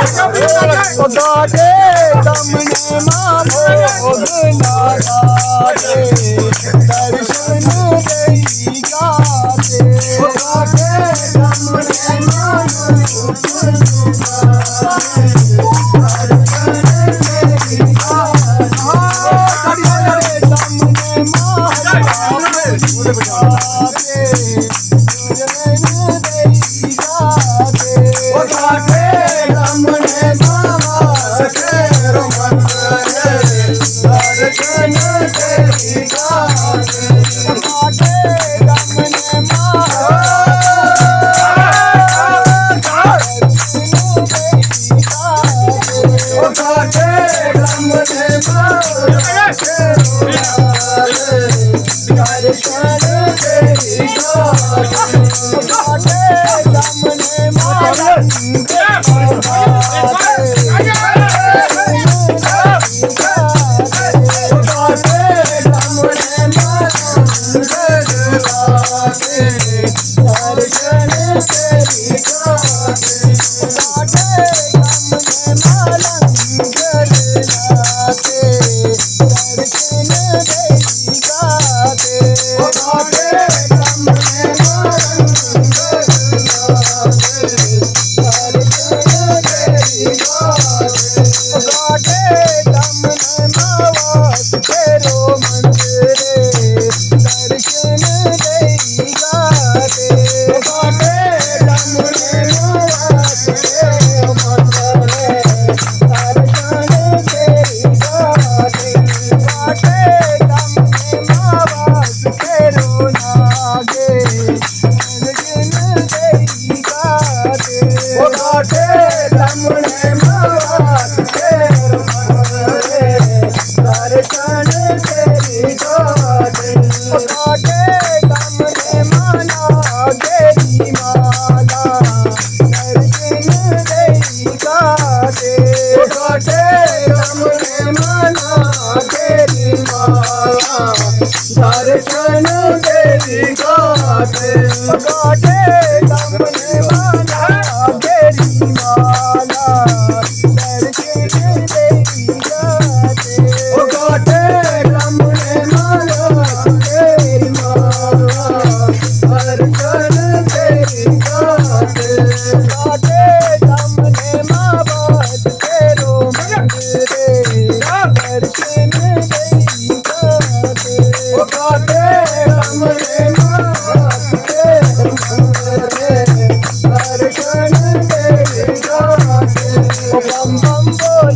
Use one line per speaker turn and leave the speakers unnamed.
गाते दमने मामो गाते दर्शन देई गाते दमने दर्शन तेरी गाते गाते दमने माला तेरी माला दर्शन तेरी गाते गाते दमने माला तेरी माला दर्शन तेरी गाते गाते दमने मावत तेरो मंदिरे दर्शन तेरी गाते गाते दमने मावत तेरो मंदिरे दर्शन तेरी गाते बम बम बोल